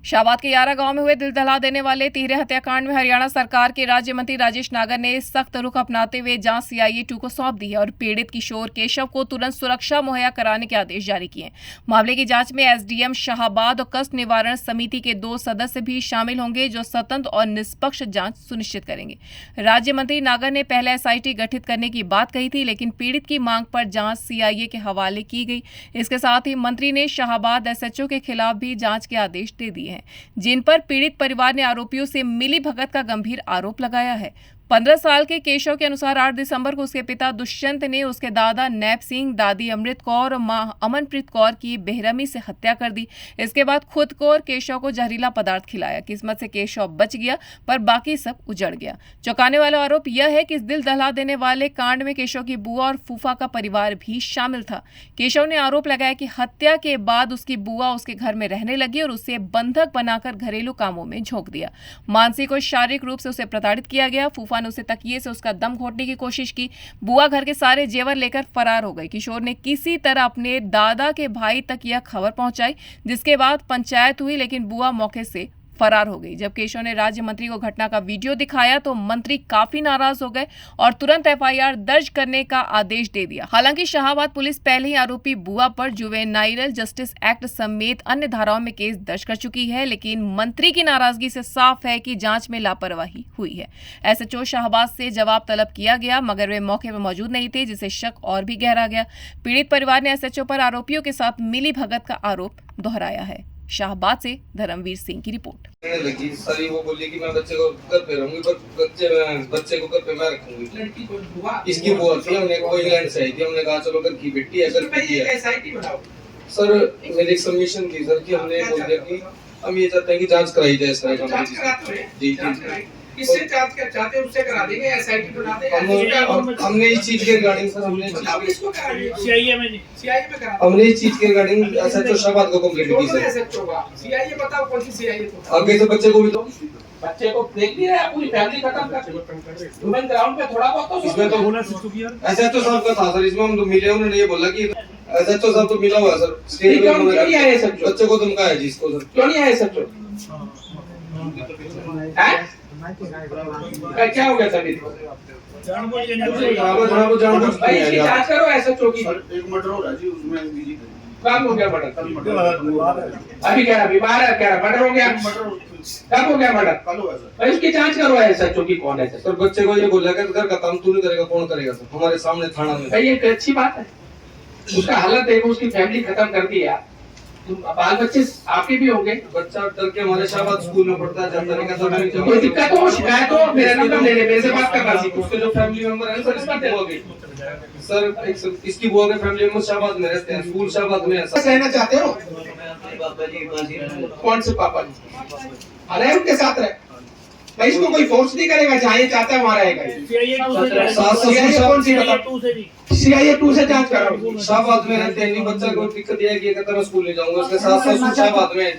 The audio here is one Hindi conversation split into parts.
शाहबाद के यारा गांव में हुए दिल दहला देने वाले तिहरे हत्याकांड में हरियाणा सरकार के राज्य मंत्री राजेश नागर ने सख्त रुख अपनाते हुए जांच सीआईए 2 को सौंप दी है और पीड़ित किशोर केशव को तुरंत सुरक्षा मुहैया कराने के आदेश जारी किए हैं। मामले की जांच में एसडीएम शाहबाद और कष्ट निवारण समिति के 2 सदस्य भी शामिल होंगे जो स्वतंत्र और निष्पक्ष जांच सुनिश्चित करेंगे। राज्य मंत्री नागर ने पहले एसआईटी गठित करने की बात कही थी, लेकिन पीड़ित की मांग पर जांच सीआईए के हवाले की गई। इसके साथ ही मंत्री ने शाहबाद एसएचओ के खिलाफ भी जांच के आदेश दे दिए हैं, जिन पर पीड़ित परिवार ने आरोपियों से मिलीभगत का गंभीर आरोप लगाया है। 15 साल के केशव के अनुसार 8 दिसंबर को उसके पिता दुष्यंत ने उसके दादा नैप सिंह, दादी अमृत कौर और मां अमनप्रीत कौर की बेरहमी से हत्या कर दी। इसके बाद खुद को और केशव को जहरीला पदार्थ खिलाया। किस्मत से केशव बच गया, पर बाकी सब उजड़ गया। चौंकाने वाला आरोप यह है कि इस दिल दहला देने वाले कांड में केशव की बुआ और फूफा का परिवार भी शामिल था। केशव ने आरोप लगाया कि हत्या के बाद उसकी बुआ उसके घर में रहने लगी और उसे बंधक बनाकर घरेलू कामों में झोंक दिया। मानसिक और शारीरिक रूप से उसे प्रताड़ित किया गया। फूफा ने उसे तकिए से उसका दम घोटने की कोशिश की। बुआ घर के सारे जेवर लेकर फरार हो गई। किशोर ने किसी तरह अपने दादा के भाई तक यह खबर पहुंचाई, जिसके बाद पंचायत हुई, लेकिन बुआ मौके से फरार हो गई। जब केशव ने राज्य मंत्री को घटना का वीडियो दिखाया तो मंत्री काफी नाराज हो गए और तुरंत एफआईआर दर्ज करने का आदेश दे दिया। हालांकि शाहबाद पुलिस पहले ही आरोपी बुआ पर जुवेनाइल जस्टिस एक्ट समेत अन्य धाराओं में केस दर्ज कर चुकी है, लेकिन मंत्री की नाराजगी से साफ है कि जांच में लापरवाही हुई है। एसएचओ शाहबाद से जवाब तलब किया गया, मगर वे मौके पर मौजूद नहीं थे, जिससे शक और भी गहरा गया। पीड़ित परिवार ने एसएचओ पर आरोपियों के साथ मिलीभगत का आरोप दोहराया है। शाहबाद से धर्मवीर सिंह की रिपोर्ट। लगी सारी वो बोली कि मैं बच्चे को घर पे रहूंगी, पर बच्चे को घर पे मैं रखूंगी। लड़की को बुआ, इसकी बुआ थी, हमने को इंग्लैंड से आई थी, हमने कहा चलो घर की बेटी है, घर की है। एसआईटी बनाओ सर। मेरी एक सबमिशन थी सर कि हमने बोल दिया कि हम ये चाहते हैं कि जांच कराई जाए इस तरह का। जी जी, किससे जांच कर चाहते हैं उससे करा देंगे, एसआईटी बना देंगे। हमने इस चीज के रिगार्डिंग सर हमने सीआईए में करा, हमने इस चीज के रिगार्डिंग एसएचओ शाहबाद को कंप्लेंट की सर। एसएचओ का सीआईए बताओ कौन सी सीआईए। तो आगे से बच्चे को भी तो बच्चे को देख नहीं रहा, पूरी फैमिली खत्म कर दी। ह्यूमन ग्राउंड पे थोड़ा बहुत तो इसमें तो होना एसएचओ साहब का था सर। इसमें हम तो मिले, उन्होंने ये बोला कि एसएचओ साहब तो मिला हुआ सर। स्टेट में क्यों नहीं आए सर? बच्चे को धमकाया जी इसको सर। क्यों नहीं आए सर? क्या हो गया सर? भाई इसकी जांच करो एसएचओ की। एक मर्डर हो रहा है जी, उसमें कब हो गया मर्डर? अभी कह रहा बीमार है, कह रहा मर्डर हो गया। कब हो गया मर्डर? कल हुआ सर। भाई उसकी जांच करो एसएचओ की कौन है सर। बच्चे को ये बोला कि घर का काम तू नहीं करेगा, कौन करेगा सर? हमारे सामने थाना में। भाई ये अच्छी बात है। उसका हालत देखो, उसकी फैमिली खत्म कर दी यार। बाल बच्चे आपके भी होंगे। बच्चा डर के हमारे शाहबाद स्कूल में पढ़ता है, जाता नहीं का। कोई दिक्कत हो, शिकायत हो, मेरा नंबर ले ले, मेरे से बात करना सीखो। उसके जो फैमिली मेंबर हैं सर, इसकी बुआ के सर, इसकी बुआ के फैमिली मेंबर शाहबाद में रहते हैं, स्कूल शाहबाद में है सर। रहना चाहते हो? कौन से पापा जी? अरे उनके साथ रहे भाई, इसको कोई फोर्स नहीं करेगा, जहाँ ये चाहता है वहाँ रहेगा। सीआईए 2 से जांच करो। शाहबाद में रहते हैं, बच्चा को दिक्कत यह है कि कहता मैं स्कूल नहीं जाऊंगा, उसके साथ साथ शाहबाद में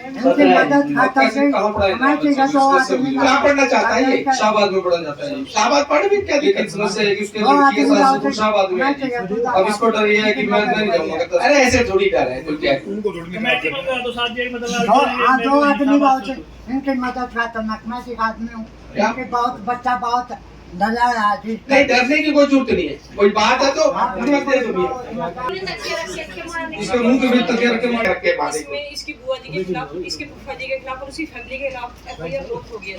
कहाँ पढ़ना चाहता है ये? शाहबाद में पढ़ना चाहता है। शाहबाद पढ़ भी क्या लेकिन समस्या है कि उसके लड़की के साथ शाहबाद में है। अब इसको डर ये है कि मैं नहीं जाऊंगा। अरे ऐसे थोड़ी डर है, तो क्या दो आदमी इनकी मदद करता, मैं एक आदमी हूँ, इनके बहुत बच्चा बहुत डरा है। नहीं, डरने की कोई जरूरत नहीं है। कोई बात है तो इसके मुंह के बीच तकिया रख के मार। इसकी बुआ जी के खिलाफ, इसके फूफा जी के खिलाफ और उसकी फैमिली के खिलाफ एफआईआर लॉन्च हो गई है।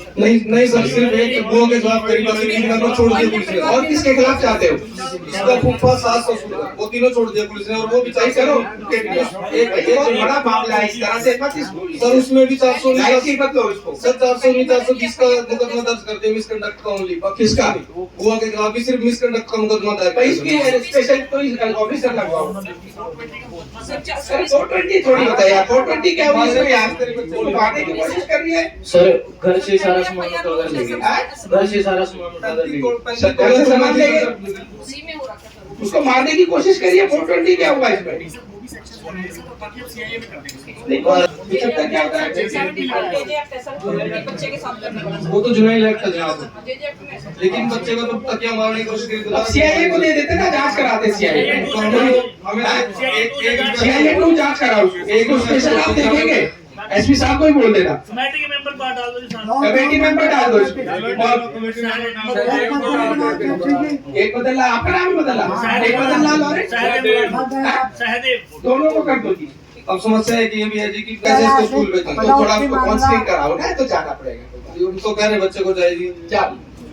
नहीं सर, सिर्फ एक बुआ के खिलाफ करी, बस इनका तो छोड़ दिया पुलिस ने। और किसके खिलाफ चाहते हो? इसका फूफा, सास, ससुर, वो तीनों छोड़ दिया पुलिस ने। और वो भी सही करो। एक बहुत बड़ा मामला है, इस तरह से मत इसको। सर उसमें भी 419 बदलो इसको सर, 420 का मुकदमा दर्ज करते हैं मिसकंडक्ट का ओनली। किसका? बुआ के खिलाफ भी सिर्फ मिसकंडक्ट का मुकदमा दर्ज भाई इसकी स्पेशल कोई ऑफिसर लगवाओ। सर 420 थोड़ी होता है यार, 420 क्या हुआ इसमें यार? इसको मारने की कोशिश कर रही है सर। घर से सारा सामान उठा कर ले गए, घर से सारा सामान उठा कर ले गए। घर से सामान ले गए, उसी में हो रखा था। उसको मारने की कोशिश करी है। 420 क्या हुआ इसमें? क्या होता है? बच्चे के साथ करने वाला। वो तो जुनैल एक्ट था जनाब, लेकिन बच्चे को तो तकिया मारने की कोशिश करी। अब सीआईए को दे देते ना, जांच कराते सीआईए। हमें सीआईए 2 जांच कराओ, एक स्पेशल आप देखेंगे एसपी साहब को ही बोल देना, कमेटी के मेंबर बाहर डाल दो जी साहब। कमेटी मेंबर डाल दो इसको। सहदेव एक बदला, आपका नाम ही बदला, एक बदला लो रे, सहदेव दोनों को कर दो जी। अब समस्या है कि ये भी है जी कि कैसे इसको स्कूल भेजें, तो थोड़ा उसको काउंसलिंग कराओ ना, तो जाना पड़ेगा, हम तो कह रहे बच्चे को जाएगी।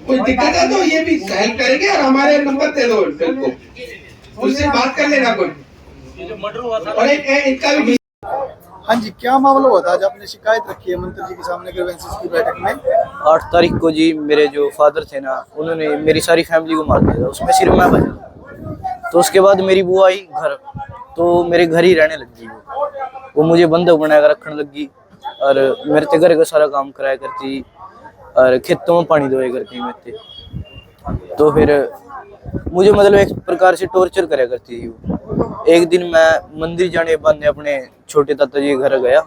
कोई दिक्कत है तो ये भी हेल्प करेंगे, और हमारे नंबर दे दो उनको, उनसे बात कर लेना कोई। जो मर्डर हुआ था और एक इनका भी हाँ जी, क्या मामला हुआ था? आज आपने शिकायत रखी है मंत्री जी के सामने ग्रीवेंसेस की बैठक में। 8 तारीख को जी मेरे जो फादर थे ना, उन्होंने मेरी सारी फैमिली को मार दिया था, उसमें सिर्फ मैं बचा। तो उसके बाद मेरी बुआ आई घर, तो मेरे घर ही रहने लगी वो मुझे बंधक बनाकर रखने लगी और मेरे ते घर का सारा काम कराया करती और खेतों में पानी धोया करती मेरे ते। तो फिर मुझे मतलब एक प्रकार से टॉर्चर कराया करती थी वो। एक दिन मैं मंदिर जाने के बाद अपने छोटे ताता जी के घर गया,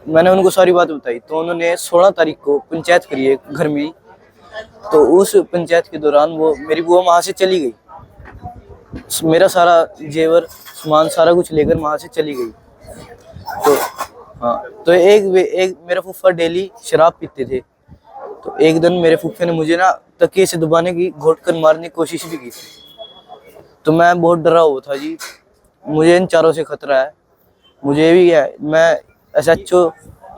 मैंने उनको सारी बात बताई, तो उन्होंने 16 तारीख को पंचायत करी है घर में। तो उस पंचायत के दौरान वो मेरी बुआ वहाँ से चली गई, मेरा सारा जेवर सामान सारा कुछ लेकर वहाँ से चली गई। तो हाँ, तो एक मेरा फूफा डेली शराब पीते थे, तो एक दिन मेरे फूफे ने मुझे ना तकिए से दबाने की, घोट कर मारने की कोशिश भी की थी। तो मैं बहुत डरा हुआ था जी, मुझे इन चारों से खतरा है, मुझे भी है। मैं SHO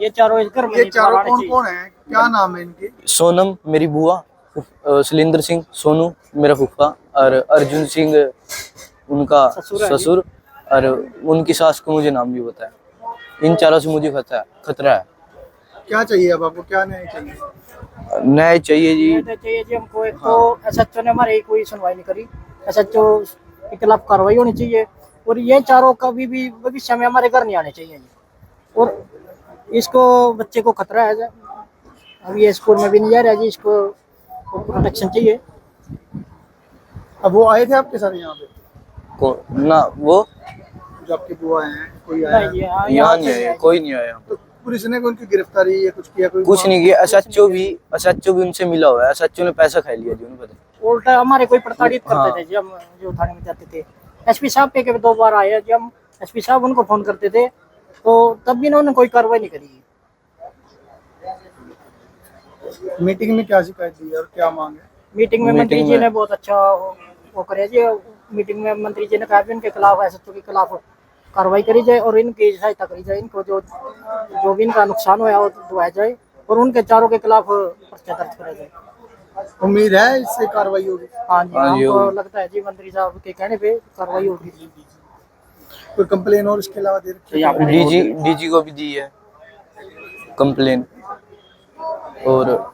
ये चारों कौन कौन है, क्या नाम है इनके? सोनम मेरी बुआ, शैलेंद्र सिंह सोनू मेरा फूफा, और अर्जुन सिंह उनका ससुर, और उनकी सास को मुझे नाम भी बताया। इन चारों से मुझे खतरा है। क्या चाहिए अब आपको, क्या न्याय चाहिए? न्याय चाहिए जी। चाहिए जी हमको। एक तो SHO ने हमारी कोई सुनवाई नहीं करी, SHO के खिलाफ कार्रवाई होनी चाहिए, और ये चारों कभी भी भविष्य में हमारे घर नहीं आने चाहिए जी। और इसको बच्चे को खतरा है, अब ये स्कूल में भी नहीं जा रहा जी, इसको प्रोटेक्शन चाहिए। अब वो आए थे आपके साथ यहाँ पे? ना वो जो आपकी बुआ हैं, कोई आया? यहाँ नहीं आया, कोई नहीं आया। तो पुलिस ने उनकी गिरफ्तारी या कुछ किया? कुछ नहीं किया। SHO भी उनसे मिला हुआ है, SHO ने पैसा खा लिया जी, उन्हें पता। उल्टा हमारे कोई प्रताड़ित करते थे जी, हम जो थाने में जाते थे। SP साहब पे 2 बार आए जी, हम SP साहब उनको फोन करते थे, तो तब भी इन्होंने कोई कार्रवाई नहीं करी। मीटिंग में क्या शिकायत दी और क्या मांग है? मीटिंग में मंत्री जी ने बहुत अच्छा वो करे जी। मीटिंग में मंत्री जी ने कहा इनके खिलाफ SHO के खिलाफ कार्रवाई करी जाए और इनकी सहायता करी जाए, इनको जो भी इनका नुकसान हुआ वो दुआया जाए, और उनके चारों के खिलाफ पर्चा दर्ज करा जाए। उम्मीद है इससे कार्रवाई होगी? हाँ जी, हमको लगता है जी मंत्री साहब के कहने पे कार्रवाई होगी। कोई कंप्लेन और इसके अलावा दे रखी है? DG को भी दी है कंप्लेन, और